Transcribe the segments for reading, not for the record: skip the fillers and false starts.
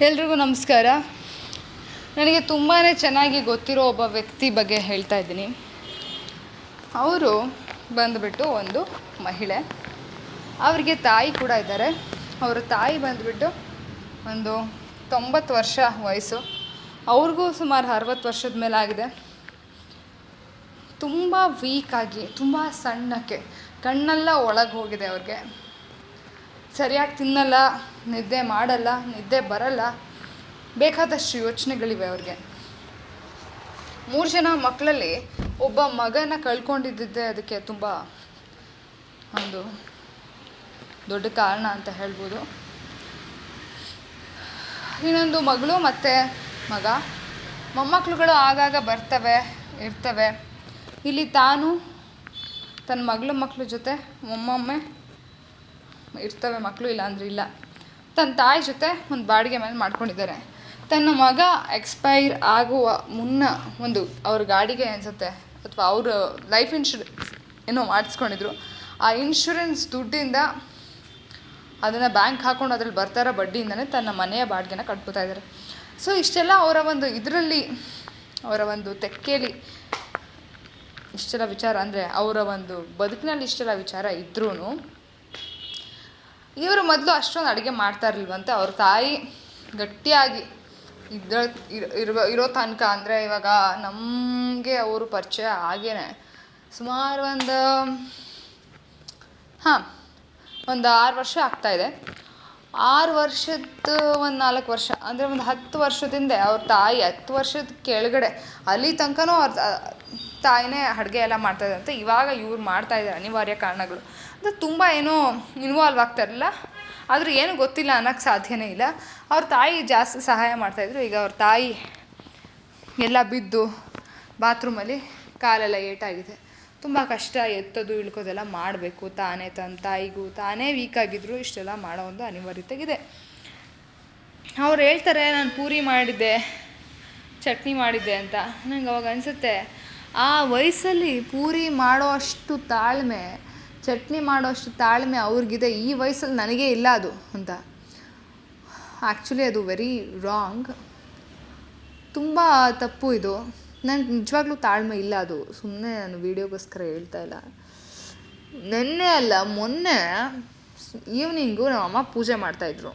ಎಲ್ರಿಗೂ ನಮಸ್ಕಾರ. ನನಗೆ ತುಂಬಾ ಚೆನ್ನಾಗಿ ಗೊತ್ತಿರೋ ಒಬ್ಬ ವ್ಯಕ್ತಿ ಬಗ್ಗೆ ಹೇಳ್ತಾ ಇದ್ದೀನಿ. ಅವರು ಬಂದುಬಿಟ್ಟು ಒಂದು ಮಹಿಳೆ, ಅವರಿಗೆ ತಾಯಿ ಕೂಡ ಇದ್ದಾರೆ. ಅವರ ತಾಯಿ ಬಂದುಬಿಟ್ಟು ಒಂದು 90 ವರ್ಷ ವಯಸ್ಸು, ಅವ್ರಿಗೂ ಸುಮಾರು 60 ವರ್ಷದ ಮೇಲಾಗಿದೆ. ತುಂಬ ವೀಕಾಗಿ, ತುಂಬ ಸಣ್ಣಕ್ಕೆ, ಕಣ್ಣೆಲ್ಲ ಒಳಗೆ ಹೋಗಿದೆ ಅವ್ರಿಗೆ. ಸರಿಯಾಗಿ ತಿನ್ನಲ್ಲ, ನಿದ್ದೆ ಮಾಡಲ್ಲ, ನಿದ್ದೆ ಬರಲ್ಲ, ಬೇಕಾದಷ್ಟು ಯೋಚನೆಗಳಿವೆ ಅವ್ರಿಗೆ. 3 ಜನ ಮಕ್ಕಳಲ್ಲಿ ಒಬ್ಬ ಮಗನ ಕಳ್ಕೊಂಡಿದ್ದಿದ್ದೇ ಅದಕ್ಕೆ ತುಂಬ ಒಂದು ದೊಡ್ಡ ಕಾರಣ ಅಂತ ಹೇಳ್ಬೋದು. ಇನ್ನೊಂದು ಮಗಳು ಮತ್ತು ಮಗ, ಮೊಮ್ಮಕ್ಕಳುಗಳು ಆಗಾಗ ಬರ್ತವೆ ಇರ್ತವೆ. ಇಲ್ಲಿ ತಾನು ತನ್ನ ಮಕ್ಕಳ ಜೊತೆ ಒಮ್ಮೊಮ್ಮೆ ಇರ್ತವೆ ಮಕ್ಕಳು, ಇಲ್ಲ ಅಂದರೆ ಇಲ್ಲ. ತನ್ನ ತಾಯಿ ಜೊತೆ ಒಂದು ಬಾಡಿಗೆ ಮೇಲೆ ಮಾಡ್ಕೊಂಡಿದ್ದಾರೆ. ತನ್ನ ಮಗ ಎಕ್ಸ್ಪೈರ್ ಆಗುವ ಮುನ್ನ ಒಂದು ಅವ್ರ ಗಾಡಿಗೆ ಅನಿಸುತ್ತೆ ಅಥವಾ ಅವರು ಲೈಫ್ ಇನ್ಶೂರೆನ್ಸ್ ಏನೋ ಮಾಡಿಸ್ಕೊಂಡಿದ್ರು. ಆ ಇನ್ಶೂರೆನ್ಸ್ ದುಡ್ಡಿಂದ ಅದನ್ನು ಬ್ಯಾಂಕ್ ಹಾಕ್ಕೊಂಡು ಅದ್ರಲ್ಲಿ ಬರ್ತಾರೋ ಬಡ್ಡಿಯಿಂದನೇ ತನ್ನ ಮನೆಯ ಬಾಡಿಗೆನ ಕಟ್ಕೋತಾ ಇದ್ದಾರೆ. ಸೊ ಇಷ್ಟೆಲ್ಲ ಅವರ ಒಂದು ಇದರಲ್ಲಿ, ಅವರ ಒಂದು ತೆಕ್ಕೇಲಿ ಇಷ್ಟೆಲ್ಲ ವಿಚಾರ, ಅಂದರೆ ಅವರ ಒಂದು ಬದುಕಿನಲ್ಲಿ ಇಷ್ಟೆಲ್ಲ ವಿಚಾರ ಇದ್ರೂ ಇವರು ಮೊದಲು ಅಷ್ಟೊಂದು ಅಡುಗೆ ಮಾಡ್ತಾ ಇರಲಿಲ್ವಂತೆ. ಅವ್ರ ತಾಯಿ ಗಟ್ಟಿಯಾಗಿ ಇರೋ ತನಕ, ಅಂದರೆ ಇವಾಗ ನಮಗೆ ಅವರು ಪರಿಚಯ ಆಗೇನೆ ಸುಮಾರು ಒಂದು 6 ವರ್ಷ ಆಗ್ತಾಯಿದೆ. 6 ವರ್ಷದ ಒಂದು 4 ವರ್ಷ, ಅಂದರೆ ಒಂದು 10 ವರ್ಷದಿಂದ ಅವ್ರ ತಾಯಿ 10 ವರ್ಷದ ಕೆಳಗಡೆ ಅಲ್ಲಿ ತನಕನೂ ಅವ್ರ ತಾಯಿನೇ ಅಡುಗೆ ಎಲ್ಲ ಮಾಡ್ತಾಯಿದ್ದಂತೆ. ಇವಾಗ ಇವ್ರು ಮಾಡ್ತಾಯಿದ್ದಾರೆ ಅನಿವಾರ್ಯ ಕಾರಣಗಳು ಅಂದರೆ ತುಂಬ ಏನೋ ಇನ್ವಾಲ್ವ್ ಆಗ್ತಾಯಿರಲಿಲ್ಲ, ಆದರೂ ಏನು ಗೊತ್ತಿಲ್ಲ ಅನ್ನೋಕ್ಕೆ ಸಾಧ್ಯನೇ ಇಲ್ಲ. ಅವ್ರ ತಾಯಿ ಜಾಸ್ತಿ ಸಹಾಯ ಮಾಡ್ತಾಯಿದ್ರು. ಈಗ ಅವ್ರ ತಾಯಿ ಎಲ್ಲ ಬಿದ್ದು ಬಾತ್ರೂಮಲ್ಲಿ ಕಾಲೆಲ್ಲ ಏಟಾಗಿದೆ. ತುಂಬ ಕಷ್ಟ, ಎತ್ತೋದು ಇಳ್ಕೋದೆಲ್ಲ ಮಾಡಬೇಕು. ತಾನೇ ತನ್ನ ತಾಯಿಗೂ ತಾನೇ ವೀಕಾಗಿದ್ದರು, ಇಷ್ಟೆಲ್ಲ ಮಾಡೋ ಒಂದು ಅನಿವಾರ್ಯತೆಗಿದೆ. ಅವ್ರು ಹೇಳ್ತಾರೆ, ನಾನು ಪೂರಿ ಮಾಡಿದ್ದೆ, ಚಟ್ನಿ ಮಾಡಿದ್ದೆ ಅಂತ. ನಂಗೆ ಅವಾಗ ಅನಿಸುತ್ತೆ, ಆ ವಯಸ್ಸಲ್ಲಿ ಪೂರಿ ಮಾಡೋ ಅಷ್ಟು ತಾಳ್ಮೆ, ಚಟ್ನಿ ಮಾಡೋ ಅಷ್ಟು ತಾಳ್ಮೆ ಅವ್ರಿಗಿದೆ. ಈ ವಯಸ್ಸಲ್ಲಿ ನನಗೇ ಇಲ್ಲ ಅದು ಅಂತ. ಆ್ಯಕ್ಚುಲಿ ಅದು ವೆರಿ ರಾಂಗ್, ತುಂಬ ತಪ್ಪು ಇದು. ನನಗೆ ನಿಜವಾಗ್ಲೂ ತಾಳ್ಮೆ ಇಲ್ಲ. ಅದು ಸುಮ್ಮನೆ ನಾನು ವೀಡಿಯೋಗೋಸ್ಕರ ಹೇಳ್ತಾ ಇಲ್ಲ. ನೆನ್ನೆ ಅಲ್ಲ, ಮೊನ್ನೆ ಈವ್ನಿಂಗು ನಮ್ಮಮ್ಮ ಪೂಜೆ ಮಾಡ್ತಾಯಿದ್ರು.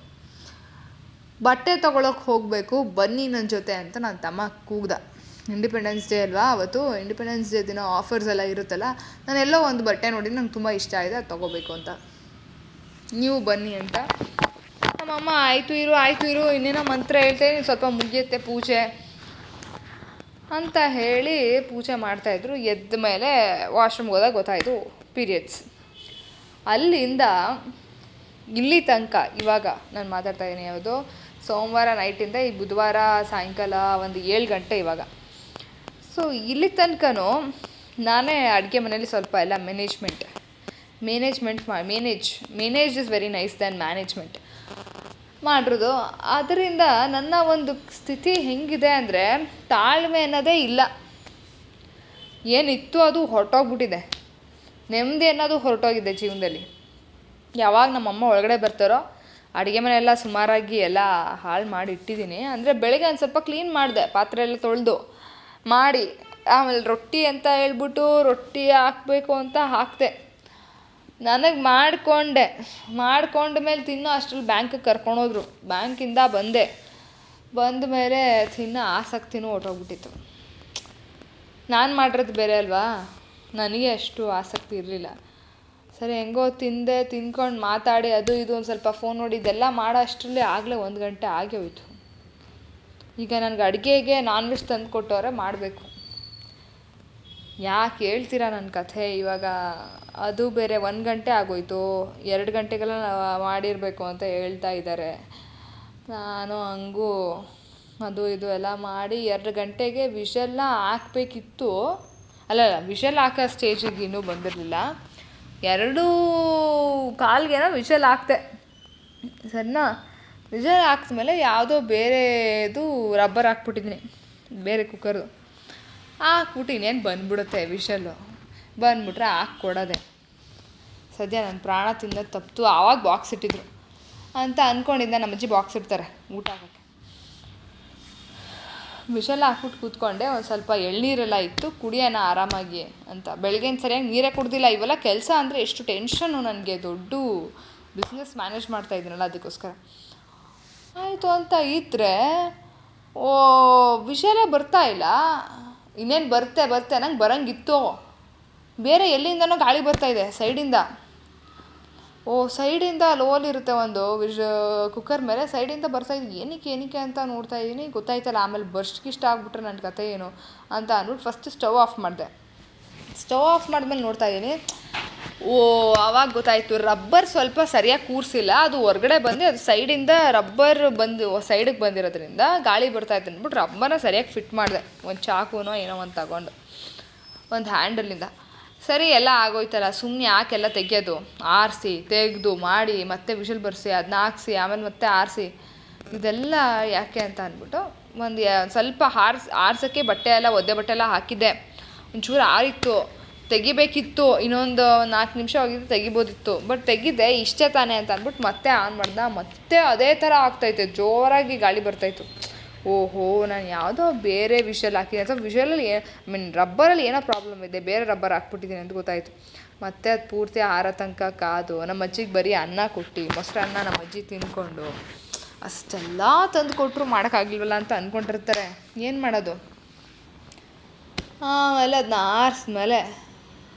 ಬಟ್ಟೆ ತೊಗೊಳಕ್ಕೆ ಹೋಗಬೇಕು, ಬನ್ನಿ ನನ್ನ ಜೊತೆ ಅಂತ ನನ್ನ ತಮ್ಮ ಕೂಗ್ದ. ಇಂಡಿಪೆಂಡೆನ್ಸ್ ಡೇ ಅಲ್ವಾ ಅವತ್ತು, ಇಂಡಿಪೆಂಡೆನ್ಸ್ ಡೇ ದಿನ ಆಫರ್ಸ್ ಎಲ್ಲ ಇರುತ್ತಲ್ಲ. ನಾನು ಎಲ್ಲೋ ಒಂದು ಬಟ್ಟೆ ನೋಡಿ ನಂಗೆ ತುಂಬ ಇಷ್ಟ ಆಗಿದೆ, ಅದು ತೊಗೋಬೇಕು ಅಂತ. ನೀವು ಬನ್ನಿ ಅಂತ ನಮ್ಮಮ್ಮ ಆಯಿತು ಇರು ಇನ್ನೇನೋ ಮಂತ್ರ ಹೇಳ್ತೇನೆ, ಸ್ವಲ್ಪ ಮುಗಿಯುತ್ತೆ ಪೂಜೆ ಅಂತ ಹೇಳಿ ಪೂಜೆ ಮಾಡ್ತಾಯಿದ್ರು. ಎದ್ದ ಮೇಲೆ ವಾಶ್ರೂಮ್ಗೆ ಹೋದಾಗ ಗೊತ್ತಾಯಿತು ಪೀರಿಯಡ್ಸ್. ಅಲ್ಲಿಂದ ಇಲ್ಲಿ ತನಕ ಇವಾಗ ನಾನು ಮಾತಾಡ್ತಾ ಇದ್ದೀನಿ, ಯಾವುದು ಸೋಮವಾರ ನೈಟಿಂದ ಈ ಬುಧವಾರ ಸಾಯಂಕಾಲ ಒಂದು 7 ಗಂಟೆ ಇವಾಗ. ಸೊ ಇಲ್ಲಿ ತನಕನೂ ನಾನೇ ಅಡುಗೆ ಮನೇಲಿ ಸ್ವಲ್ಪ ಎಲ್ಲ manage is very nice than management ಮಾಡಿರೋದು. ಅದರಿಂದ ನನ್ನ ಒಂದು ಸ್ಥಿತಿ ಹೆಂಗಿದೆ ಅಂದರೆ, ತಾಳ್ಮೆ ಅನ್ನೋದೇ ಇಲ್ಲ. ಏನಿತ್ತು ಅದು ಹೊರಟೋಗ್ಬಿಟ್ಟಿದೆ, ನೆಮ್ಮದಿ ಅನ್ನೋದು ಹೊರಟೋಗಿದೆ ಜೀವನದಲ್ಲಿ. ಯಾವಾಗ ನಮ್ಮಮ್ಮ ಒಳಗಡೆ ಬರ್ತಾರೋ ಅಡುಗೆ ಮನೆಯೆಲ್ಲ ಸುಮಾರಾಗಿ ಎಲ್ಲ ಹಾಳು ಮಾಡಿ ಇಟ್ಟಿದ್ದೀನಿ. ಅಂದರೆ ಬೆಳಗ್ಗೆ ಒಂದು ಸ್ವಲ್ಪ ಕ್ಲೀನ್ ಮಾಡಿದೆ, ಪಾತ್ರೆ ಎಲ್ಲ ತೊಳೆದು ಮಾಡಿ, ಆಮೇಲೆ ರೊಟ್ಟಿ ಅಂತ ಹೇಳ್ಬಿಟ್ಟು ರೊಟ್ಟಿ ಹಾಕಬೇಕು ಅಂತ ಹಾಕಿದೆ. ನನಗೆ ಮಾಡ್ಕೊಂಡ ಮೇಲೆ ತಿನ್ನೋ ಅಷ್ಟ್ರಲ್ಲಿ ಬ್ಯಾಂಕಿಗೆ ಕರ್ಕೊಂಡೋದ್ರು. ಬ್ಯಾಂಕಿಂದ ಬಂದ ಮೇಲೆ ತಿನ್ನೋ ಆಸಕ್ತಿನೂ ಹೊರಟೋಗ್ಬಿಟ್ಟಿತ್ತು. ನಾನು ಮಾಡಿರೋದು ಬೇರೆ ಅಲ್ವಾ, ನನಗೆ ಅಷ್ಟು ಆಸಕ್ತಿ ಇರಲಿಲ್ಲ. ಸರಿ ಹೆಂಗೋ ತಿಂದ್ಕೊಂಡು ಮಾತಾಡಿ ಅದು ಇದು ಒಂದು ಸ್ವಲ್ಪ ಫೋನ್ ನೋಡಿ ಇದೆಲ್ಲ ಮಾಡೋ ಅಷ್ಟರಲ್ಲಿ ಆಗಲೇ 1 ಗಂಟೆ ಆಗಿ ಹೋಯಿತು. ಈಗ ನನಗೆ ಅಡುಗೆಗೆ ನಾನ್ ವೆಜ್ ತಂದು ಕೊಟ್ಟವ್ರೆ, ಮಾಡಬೇಕು. ಯಾಕೆ ಹೇಳ್ತೀರಾ ನನ್ನ ಕಥೆ ಇವಾಗ? ಅದು ಬೇರೆ 1 ಗಂಟೆ ಆಗೋಯ್ತು, 2 ಗಂಟೆಗೆಲ್ಲ ಮಾಡಿರಬೇಕು ಅಂತ ಹೇಳ್ತಾ ಇದ್ದಾರೆ. ನಾನು ಹಂಗೂ ಅದು ಇದು ಎಲ್ಲ ಮಾಡಿ 2 ಗಂಟೆಗೆ ವಿಷೆಲ್ಲ ಹಾಕಬೇಕಿತ್ತು. ವಿಷೆಲ್ ಹಾಕೋ ಸ್ಟೇಜಿಗೆ ಇನ್ನೂ ಬಂದಿರಲಿಲ್ಲ. 2:15 ವಿಷಲ್ ಹಾಕ್ದೆ. ಸರಿನಾ? ವಿಷಲ್ ಹಾಕಿದ್ಮೇಲೆ ಯಾವುದೋ ಬೇರೆದು ರಬ್ಬರ್ ಹಾಕ್ಬಿಟ್ಟಿದ್ದೀನಿ, ಬೇರೆ ಕುಕ್ಕರ್ದು ಹಾಕ್ಬಿಟ್ಟು ಇನ್ನೇನು ಬಂದ್ಬಿಡುತ್ತೆ ವಿಷಲ್ಲು. ಬಂದ್ಬಿಟ್ರೆ ಹಾಕ್ಕೊಡೋದೆ. ಸದ್ಯ ನನ್ನ ಪ್ರಾಣ ತಿನ್ನೋದು ತಪ್ಪಿತು. ಆವಾಗ ಬಾಕ್ಸ್ ಇಟ್ಟಿದ್ರು ಅಂತ ಅಂದ್ಕೊಂಡಿದ್ದೆ. ನಮ್ಮಜ್ಜಿ ಬಾಕ್ಸ್ ಇಡ್ತಾರೆ ಊಟ ಹಾಕೋಕ್ಕೆ. ವಿಷಲ್ ಹಾಕ್ಬಿಟ್ಟು ಕೂತ್ಕೊಂಡೆ. ಒಂದು ಸ್ವಲ್ಪ ಎಳ್ನೀರೆಲ್ಲ ಇತ್ತು, ಕುಡಿಯೋಣ ಆರಾಮಾಗಿ ಅಂತ. ಬೆಳಗ್ಗೆನ ಸರಿಯಾಗಿ ನೀರೇ ಕುಡ್ದಿಲ್ಲ. ಇವೆಲ್ಲ ಕೆಲಸ ಅಂದರೆ ಎಷ್ಟು ಟೆನ್ಷನ್ನು ನನಗೆ, ದೊಡ್ಡ ಬಿಸ್ನೆಸ್ ಮ್ಯಾನೇಜ್ ಮಾಡ್ತಾ ಇದ್ದೀನಲ್ಲ ಅದಕ್ಕೋಸ್ಕರ. ಆಯಿತು ಅಂತ ಇದ್ದರೆ ವಿಷಯನೇ ಬರ್ತಾ ಇಲ್ಲ. ಇನ್ನೇನು ಬರುತ್ತೆ ನಂಗೆ ಬರೋಂಗಿತ್ತು. ಬೇರೆ ಎಲ್ಲಿಂದನೋ ಗಾಳಿ ಬರ್ತಾಯಿದೆ ಸೈಡಿಂದ. ಸೈಡಿಂದ ಲೋಲಿರುತ್ತೆ ಒಂದು ಕುಕ್ಕರ್ ಮೇಲೆ, ಸೈಡಿಂದ ಬರ್ತಾಯಿದ್ದು. ಏನಕ್ಕೆ ಅಂತ ನೋಡ್ತಾ ಇದ್ದೀನಿ, ಗೊತ್ತಾಯ್ತಲ್ಲ. ಆಮೇಲೆ ಬರ್ಸ್ಟ್ ಆಗ್ಬಿಟ್ರೆ ನನ್ನ ಕತೆ ಏನು ಅಂತ ಅಂದ್ಬಿಟ್ಟು ಫಸ್ಟ್ ಸ್ಟವ್ ಆಫ್ ಮಾಡಿದೆ. ಸ್ಟವ್ ಆಫ್ ಮಾಡಿದ್ಮೇಲೆ ನೋಡ್ತಾ ಇದ್ದೀನಿ, ಆವಾಗ ಗೊತ್ತಾಯಿತು ರಬ್ಬರ್ ಸ್ವಲ್ಪ ಸರಿಯಾಗಿ ಕೂರಿಸಿಲ್ಲ. ಅದು ಹೊರಗಡೆ ಬಂದು ಅದು ಸೈಡಿಂದ ರಬ್ಬರ್ ಬಂದು ಸೈಡಿಗೆ ಬಂದಿರೋದ್ರಿಂದ ಗಾಳಿ ಬರ್ತಾಯಿತ್ತು ಅಂದ್ಬಿಟ್ಟು ರಬ್ಬರ್ನ ಸರಿಯಾಗಿ ಫಿಟ್ ಮಾಡಿದೆ. ಒಂದು ಚಾಕುನೋ ಏನೋ ಒಂದು ತಗೊಂಡು ಒಂದು ಹ್ಯಾಂಡಲಿಂದ. ಸರಿ, ಎಲ್ಲ ಆಗೋಯ್ತಲ್ಲ, ಸುಮ್ಮನೆ ಯಾಕೆಲ್ಲ ತೆಗಿಯೋದು, ಆರಿಸಿ ತೆಗೆದು ಮಾಡಿ ಮತ್ತೆ ವಿಷಲ್ ಬರೆಸಿ ಅದನ್ನ ಹಾಕ್ಸಿ ಆಮೇಲೆ ಮತ್ತೆ ಆರಿಸಿ, ಇದೆಲ್ಲ ಯಾಕೆ ಅಂತ ಅಂದ್ಬಿಟ್ಟು ಒಂದು ಸ್ವಲ್ಪ ಆರ್ಸೋಕ್ಕೆ ಬಟ್ಟೆ ಎಲ್ಲ ಒದ್ದೆ ಬಟ್ಟೆ ಎಲ್ಲ ಹಾಕಿದ್ದೆ. ಒಂಚೂರು ಆರಿತ್ತು, ತೆಗಿಬೇಕಿತ್ತು. ಇನ್ನೊಂದು 4 ನಿಮಿಷ ಹೋಗಿದ್ದು ತೆಗಿಬೋದಿತ್ತು. ಬಟ್ ತೆಗಿದ್ದೆ, ಇಷ್ಟೇ ತಾನೇ ಅಂತ ಅಂದ್ಬಿಟ್ಟು ಮತ್ತೆ ಆನ್ ಮಾಡ್ದೆ. ಮತ್ತೆ ಅದೇ ಥರ ಆಗ್ತೈತೆ, ಜೋರಾಗಿ ಗಾಳಿ ಬರ್ತಾಯಿತ್ತು. ನಾನು ಯಾವುದೋ ಬೇರೆ ವಿಷಲ್ ಹಾಕಿದೆ ಅಥವಾ ವಿಷಲಲ್ಲಿ ರಬ್ಬರಲ್ಲಿ ಏನೋ ಪ್ರಾಬ್ಲಮ್ ಇದೆ, ಬೇರೆ ರಬ್ಬರ್ ಹಾಕ್ಬಿಟ್ಟಿದ್ದೀನಿ ಅಂತ ಗೊತ್ತಾಯಿತು. ಮತ್ತೆ ಅದು ಪೂರ್ತಿ ಆರೋ ತನಕ ಕಾದು ನಮ್ಮ ಅಜ್ಜಿಗೆ ಬರೀ ಅನ್ನ ಕೊಟ್ಟು, ಮೊಸರನ್ನ ನಮ್ಮ ಅಜ್ಜಿ ತಿಂದ್ಕೊಂಡು ಅಷ್ಟೆಲ್ಲ ತಂದು ಕೊಟ್ಟರು ಮಾಡೋಕ್ಕಾಗಿಲ್ವಲ್ಲ ಅಂತ ಅಂದ್ಕೊಂಡಿರ್ತಾರೆ. ಏನು ಮಾಡೋದು. ಆಮೇಲೆ ಅದನ್ನ ಆರಿಸ್ಮೇಲೆ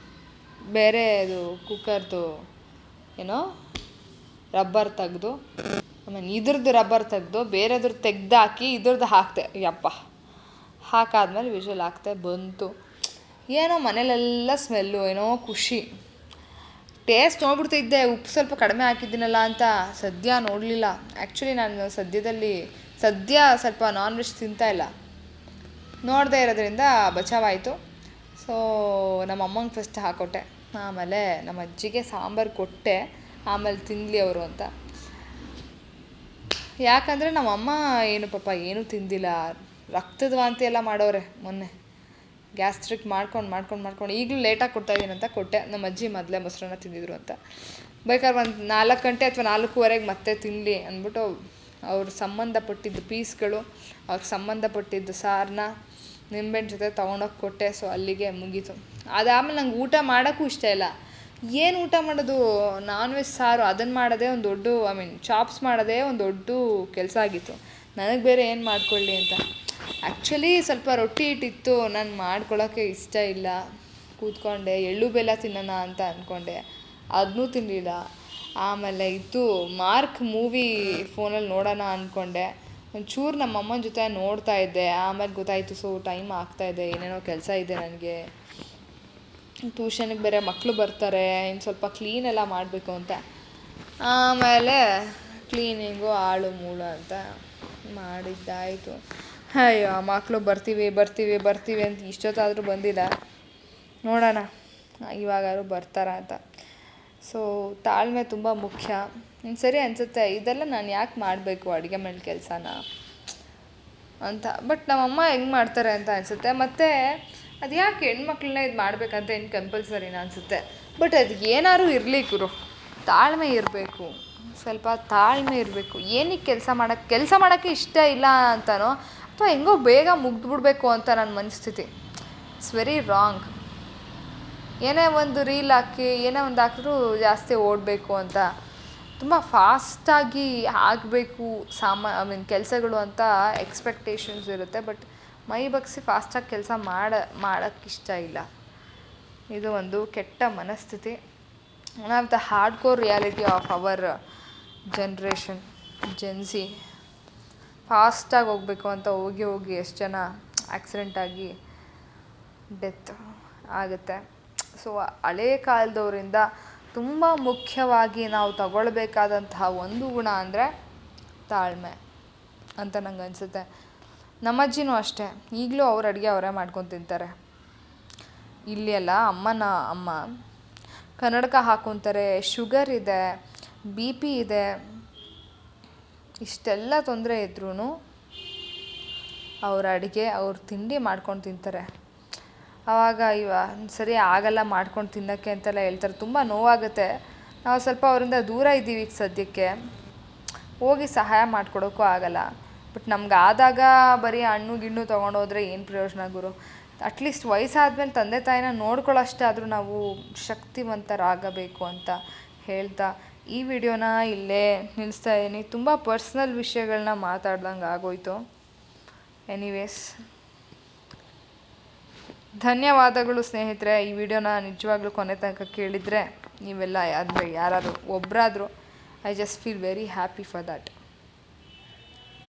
ಬೇರೆ ಅದು ಕುಕ್ಕರ್ದು ಏನೋ ರಬ್ಬರ್ ತೆಗೆದು, ಆಮೇಲೆ ಇದ್ರದ್ದು ರಬ್ಬರ್ ತೆಗೆದು ಬೇರೆದ್ರದ್ದು ತೆಗ್ದಾಕಿ ಇದ್ರದ್ದು ಹಾಕಿದೆ. ಯಪ್ಪ, ಹಾಕಾದ್ಮೇಲೆ ವಿಷಲ್ ಹಾಕ್ತೆ, ಬಂತು. ಏನೋ ಮನೇಲೆಲ್ಲ ಸ್ಮೆಲ್ಲು, ಏನೋ ಖುಷಿ. ಟೇಸ್ಟ್ ನೋಡ್ಬಿಡ್ತಿದ್ದೆ, ಉಪ್ಪು ಸ್ವಲ್ಪ ಕಡಿಮೆ ಹಾಕಿದ್ದೀನಲ್ಲ ಅಂತ. ಸದ್ಯ ನೋಡಲಿಲ್ಲ. ಆ್ಯಕ್ಚುಲಿ ನಾನು ಸದ್ಯ ಸ್ವಲ್ಪ ನಾನ್ ವೆಜ್ ತಿಂತಾಯಿಲ್ಲ, ನೋಡದೇ ಇರೋದ್ರಿಂದ ಬಚಾವಾಯಿತು. ಸೊ ನಮ್ಮ ಅಮ್ಮಂಗೆ ಫಸ್ಟ್ ಹಾಕ್ಕೊಟ್ಟೆ, ಆಮೇಲೆ ನಮ್ಮ ಅಜ್ಜಿಗೆ ಸಾಂಬಾರು ಕೊಟ್ಟೆ, ಆಮೇಲೆ ತಿನ್ನಲಿ ಅವರು ಅಂತ. ಯಾಕಂದರೆ ನಮ್ಮಮ್ಮ ಏನು ಪಾಪ ಏನೂ ತಿಂದಿಲ್ಲ, ರಕ್ತದ ವಾಂತಿ ಎಲ್ಲ ಮಾಡೋರೆ ಮೊನ್ನೆ. ಗ್ಯಾಸ್ಟ್ರಿಕ್ ಮಾಡ್ಕೊಂಡು ಈಗಲೂ ಲೇಟಾಗಿ ಕೊಡ್ತಾಯಿದ್ದೀನಿ ಅಂತ ಕೊಟ್ಟೆ. ನಮ್ಮ ಅಜ್ಜಿ ಮೊದಲೇ ಮೊಸರನ್ನ ತಿಂದಿದ್ರು ಅಂತ. ಬೇಕಾದ್ರೆ ಒಂದು 4 ಗಂಟೆ ಅಥವಾ 4:15 ಮತ್ತೆ ತಿನ್ನಲಿ ಅಂದ್ಬಿಟ್ಟು ಅವ್ರು ಸಂಬಂಧಪಟ್ಟಿದ್ದು ಪೀಸ್ಗಳು, ಅವ್ರಿಗೆ ಸಂಬಂಧಪಟ್ಟಿದ್ದು ಸಾರನ್ನ ನಿಂಬೆಹಣ್ಣು ಜೊತೆ ತೊಗೊಂಡೋಗಿ ಕೊಟ್ಟೆ. ಸೊ ಅಲ್ಲಿಗೆ ಮುಗೀತು. ಅದಾದಮೇಲೆ ನಂಗೆ ಊಟ ಮಾಡೋಕ್ಕೂ ಇಷ್ಟ ಇಲ್ಲ. ಏನು ಊಟ ಮಾಡೋದು, ನಾನ್ ವೆಜ್ ಸಾರು ಅದನ್ನು ಮಾಡೋದೇ ಒಂದು ದೊಡ್ಡ ಚಾಪ್ಸ್ ಮಾಡೋದೇ ಒಂದು ದೊಡ್ಡ ಕೆಲಸ ಆಗಿತ್ತು. ನನಗೆ ಬೇರೆ ಏನು ಮಾಡ್ಕೊಳ್ಳಿ ಅಂತ. ಆ್ಯಕ್ಚುಲಿ ಸ್ವಲ್ಪ ರೊಟ್ಟಿ ಹಿಟ್ಟಿತ್ತು, ನಾನು ಮಾಡ್ಕೊಳ್ಳೋಕ್ಕೆ ಇಷ್ಟ ಇಲ್ಲ. ಕೂತ್ಕೊಂಡೆ, ಎಳ್ಳು ಬೆಲ್ಲ ತಿನ್ನೋಣ ಅಂತ ಅಂದ್ಕೊಂಡೆ, ಅದನ್ನೂ ತಿನ್ನಲಿಲ್ಲ. ಆಮೇಲೆ ಮಾರ್ಕ್ ಮೂವಿ ಫೋನಲ್ಲಿ ನೋಡೋಣ ಅಂದ್ಕೊಂಡೆ. ಒಂಚೂರು ನಮ್ಮ ಅಮ್ಮನ ಜೊತೆ ನೋಡ್ತಾ ಇದ್ದೆ. ಆಮೇಲೆ ಗೊತ್ತಾಯಿತು, ಸೊ ಟೈಮ್ ಆಗ್ತಾಯಿದೆ, ಏನೇನೋ ಕೆಲಸ ಇದೆ ನನಗೆ. ಟ್ಯೂಷನ್ಗೆ ಬೇರೆ ಮಕ್ಕಳು ಬರ್ತಾರೆ, ಇನ್ನು ಸ್ವಲ್ಪ ಕ್ಲೀನೆಲ್ಲ ಮಾಡಬೇಕು ಅಂತ. ಆಮೇಲೆ ಕ್ಲೀನಿಂಗು ಆಳು ಮೂಳು ಅಂತ ಮಾಡಿದ್ದಾಯಿತು. ಅಯ್ಯೋ, ಮಕ್ಕಳು ಬರ್ತೀವಿ ಅಂತ ಇಷ್ಟೊತ್ತಾದರೂ ಬಂದಿಲ್ಲ. ನೋಡೋಣ ಇವಾಗಾದ್ರೂ ಬರ್ತಾರ ಅಂತ. ಸೊ ತಾಳ್ಮೆ ತುಂಬ ಮುಖ್ಯ. ಸರಿ ಅನಿಸುತ್ತೆ, ಇದೆಲ್ಲ ನಾನು ಯಾಕೆ ಮಾಡಬೇಕು ಅಡುಗೆ ಮನೆ ಕೆಲಸನ ಅಂತ. ಬಟ್ ನಮ್ಮಮ್ಮ ಹೆಂಗೆ ಮಾಡ್ತಾರೆ ಅಂತ ಅನಿಸುತ್ತೆ. ಮತ್ತು ಅದು ಯಾಕೆ ಹೆಣ್ಮಕ್ಳನ್ನ ಇದು ಮಾಡಬೇಕಂತ ಏನು ಕಂಪಲ್ಸರಿನ ಅನಿಸುತ್ತೆ. ಬಟ್ ಅದು ಏನಾದ್ರು ಇರಲಿ ಗುರು, ತಾಳ್ಮೆ ಇರಬೇಕು, ಸ್ವಲ್ಪ ತಾಳ್ಮೆ ಇರಬೇಕು. ಏನಕ್ಕೆ ಕೆಲಸ ಮಾಡೋಕ್ಕೆ ಇಷ್ಟ ಇಲ್ಲ ಅಂತನೋ, ಅಥವಾ ಹೆಂಗೋ ಬೇಗ ಮುಗ್ದುಬಿಡ್ಬೇಕು ಅಂತ ನನ್ನ ಮನಸ್ಥಿತಿ. It's very wrong. ಏನೇ ಒಂದು ರೀಲ್ ಹಾಕಿ ಏನೇ ಒಂದು ಹಾಕಿದ್ರೂ ಜಾಸ್ತಿ ಓಡಬೇಕು ಅಂತ, ತುಂಬ ಫಾಸ್ಟಾಗಿ ಆಗಬೇಕು ಕೆಲಸಗಳು ಅಂತ ಎಕ್ಸ್ಪೆಕ್ಟೇಷನ್ಸ್ ಇರುತ್ತೆ. ಬಟ್ ಮೈ ಬಗ್ಸಿ ಫಾಸ್ಟಾಗಿ ಕೆಲಸ ಮಾಡೋಕ್ಕಿಷ್ಟ ಇಲ್ಲ. ಇದು ಒಂದು ಕೆಟ್ಟ ಮನಸ್ಥಿತಿ. One of the hard core reality of our generation, Gen Z. ಫಾಸ್ಟಾಗಿ ಹೋಗಬೇಕು ಅಂತ ಹೋಗಿ ಎಷ್ಟು ಜನ ಆಕ್ಸಿಡೆಂಟಾಗಿ ಡೆತ್ ಆಗುತ್ತೆ. ಸೊ ಹಳೇ ಕಾಲದವರಿಂದ ತುಂಬ ಮುಖ್ಯವಾಗಿ ನಾವು ತಗೊಳ್ಬೇಕಾದಂತಹ ಒಂದು ಗುಣ ಅಂದರೆ ತಾಳ್ಮೆ ಅಂತ ನಂಗೆ ಅನಿಸುತ್ತೆ. ನಮ್ಮ ಅಜ್ಜಿನೂ ಅಷ್ಟೇ, ಈಗಲೂ ಅವ್ರ ಅಡುಗೆ ಅವರೇ ಮಾಡ್ಕೊಂಡು ತಿಂತಾರೆ. ಇಲ್ಲಿ ಅಲ್ಲ, ಅಮ್ಮ ಕನ್ನಡಕ ಹಾಕ್ಕೊತಾರೆ, ಶುಗರ್ ಇದೆ, BP ಇದೆ, ಇಷ್ಟೆಲ್ಲ ತೊಂದರೆ ಇದ್ರೂ ಅವ್ರ ಅಡುಗೆ ಅವ್ರ ತಿಂಡಿ ಮಾಡ್ಕೊಂಡು ತಿಂತಾರೆ. ಆವಾಗ ಸರಿ ಆಗಲ್ಲ ಮಾಡ್ಕೊಂಡು ತಿನ್ನೋಕ್ಕೆ ಅಂತೆಲ್ಲ ಹೇಳ್ತಾರೆ. ತುಂಬ ನೋವಾಗುತ್ತೆ. ನಾವು ಸ್ವಲ್ಪ ಅವರಿಂದ ದೂರ ಇದ್ದೀವಿ ಈಗ ಸದ್ಯಕ್ಕೆ, ಹೋಗಿ ಸಹಾಯ ಮಾಡಿಕೊಡೋಕ್ಕೂ ಆಗಲ್ಲ. ಬಟ್ ನಮ್ಗೆ ಆದಾಗ ಬರೀ ಹಣ್ಣು ಗಿಣ್ಣು ತೊಗೊಂಡೋದ್ರೆ ಏನು ಪ್ರಯೋಜನ ಗುರು. ಅಟ್ಲೀಸ್ಟ್ ವಯಸ್ಸಾದ್ಮೇಲೆ ತಂದೆ ತಾಯಿನ ನೋಡ್ಕೊಳ್ಳೋಷ್ಟಾದರೂ ನಾವು ಶಕ್ತಿವಂತರಾಗಬೇಕು ಅಂತ ಹೇಳ್ತಾ ಈ ವಿಡಿಯೋನ ಇಲ್ಲೇ ನಿಲ್ಲಿಸ್ತಾ ಇದ್ದೀನಿ. ತುಂಬ ಪರ್ಸ್ನಲ್ ವಿಷಯಗಳನ್ನ ಮಾತಾಡ್ದಂಗೆ ಆಗೋಯ್ತು. ಎನಿವೇಸ್, ಧನ್ಯವಾದಗಳು ಸ್ನೇಹಿತರೆ. ಈ ವಿಡಿಯೋನ ನಿಜವಾಗ್ಲೂ ಕೊನೆ ತನಕ ಕೇಳಿದರೆ ನೀವೆಲ್ಲ ಅಂದರೆ ಯಾರಾದರೂ ಒಬ್ಬರಾದರೂ, I just feel very happy for that.